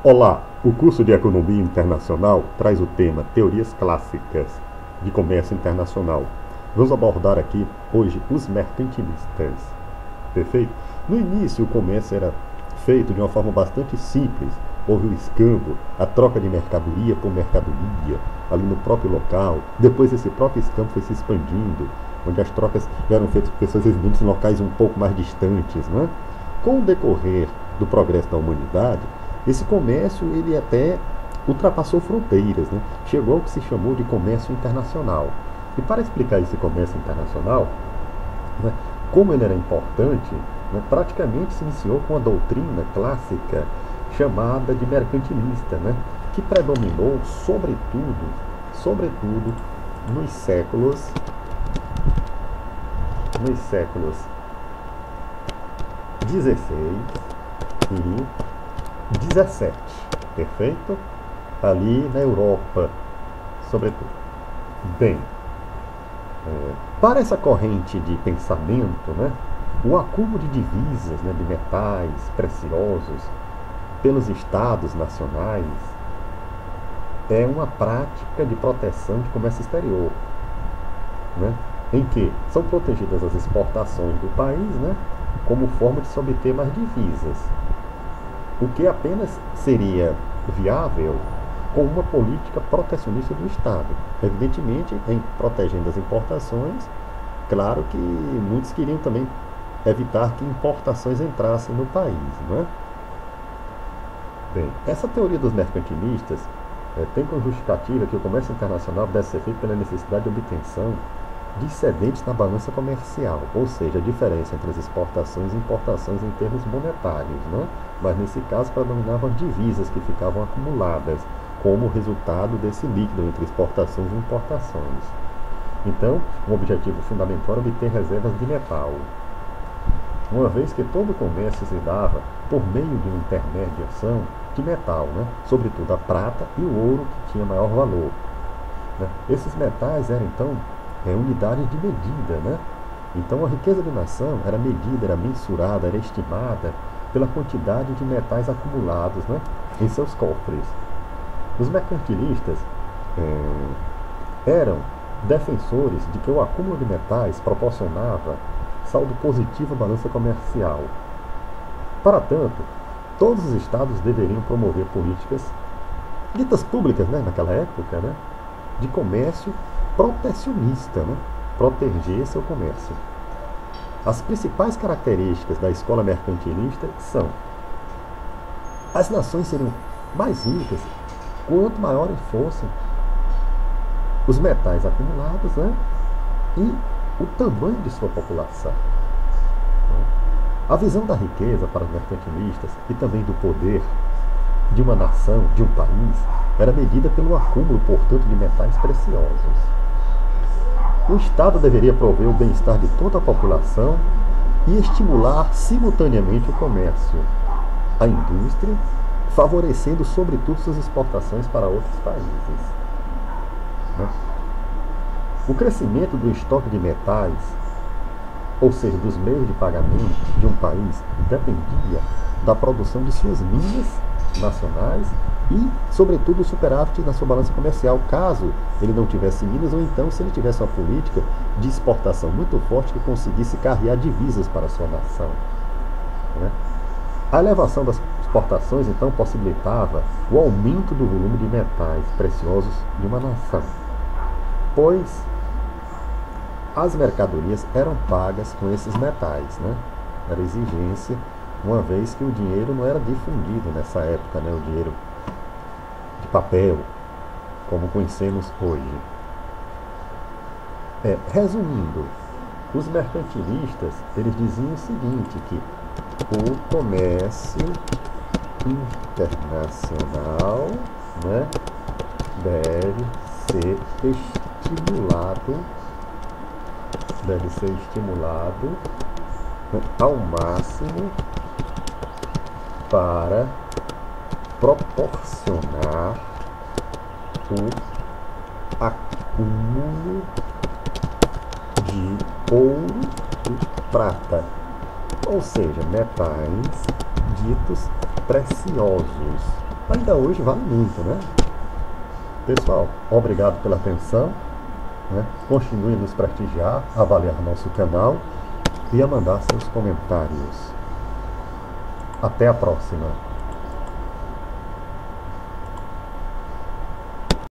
Olá, o curso de Economia Internacional traz o tema Teorias Clássicas de Comércio Internacional. Vamos abordar aqui hoje os mercantilistas. Perfeito? No início o comércio era feito de uma forma bastante simples. Houve o escambo, a troca de mercadoria por mercadoria, ali no próprio local. Depois esse próprio escambo foi se expandindo, onde as trocas eram feitas por pessoas residentes em locais um pouco mais distantes, né? Com o decorrer do progresso da humanidade, esse comércio ele até ultrapassou fronteiras, né? Chegou ao que se chamou de comércio internacional. E para explicar esse comércio internacional, né, como ele era importante, né, praticamente se iniciou com a doutrina clássica chamada de mercantilista, né, que predominou sobretudo nos séculos XVI e XVII, perfeito? Ali na Europa, sobretudo. Bem, para essa corrente de pensamento, né, o acúmulo de divisas, né, de metais preciosos pelos estados nacionais é uma prática de proteção de comércio exterior, né, em que são protegidas as exportações do país, né, como forma de se obter mais divisas, o que apenas seria viável com uma política protecionista do Estado. Evidentemente, em protegendo as importações, claro que muitos queriam também evitar que importações entrassem no país, não é? Bem, essa teoria dos mercantilistas tem como justificativa que o comércio internacional deve ser feito pela necessidade de obtenção de excedentes na balança comercial, ou seja, a diferença entre as exportações e importações em termos monetários, né? Mas nesse caso predominavam as divisas que ficavam acumuladas como resultado desse líquido entre exportações e importações. Então, um objetivo fundamental era obter reservas de metal, uma vez que todo o comércio se dava por meio de uma intermediação de metal, né? Sobretudo a prata e o ouro, que tinha maior valor, né? Esses metais eram, então, unidades de medida, né? Então a riqueza de nação era medida, era mensurada, era estimada pela quantidade de metais acumulados, né, em seus cofres. Os mercantilistas eram defensores de que o acúmulo de metais proporcionava saldo positivo à balança comercial. Para tanto, todos os estados deveriam promover políticas ditas públicas, né, naquela época, né, de comércio protecionista, né? Proteger seu comércio. As principais características da escola mercantilista são: as nações seriam mais ricas quanto maiores fossem os metais acumulados, né? E o tamanho de sua população. A visão da riqueza para os mercantilistas e também do poder de uma nação, de um país, era medida pelo acúmulo, portanto, de metais preciosos. O Estado deveria prover o bem-estar de toda a população e estimular simultaneamente o comércio, a indústria, favorecendo sobretudo suas exportações para outros países. O crescimento do estoque de metais, ou seja, dos meios de pagamento de um país, dependia da produção de suas minas nacionais e, sobretudo, o superávit na sua balança comercial, caso ele não tivesse minas, ou então se ele tivesse uma política de exportação muito forte que conseguisse carrear divisas para a sua nação, né? A elevação das exportações, então, possibilitava o aumento do volume de metais preciosos de uma nação, pois as mercadorias eram pagas com esses metais, né? Era exigência, uma vez que o dinheiro não era difundido nessa época, né? O dinheiro de papel, como conhecemos hoje. Resumindo, os mercantilistas, eles diziam o seguinte, que o comércio internacional, né, deve ser estimulado, né, ao máximo para proporcionar o acúmulo de ouro e prata, ou seja, metais ditos preciosos, ainda hoje vale muito, né? Pessoal, obrigado pela atenção, né? Continue a nos prestigiar, avaliar nosso canal e a mandar seus comentários. Até a próxima!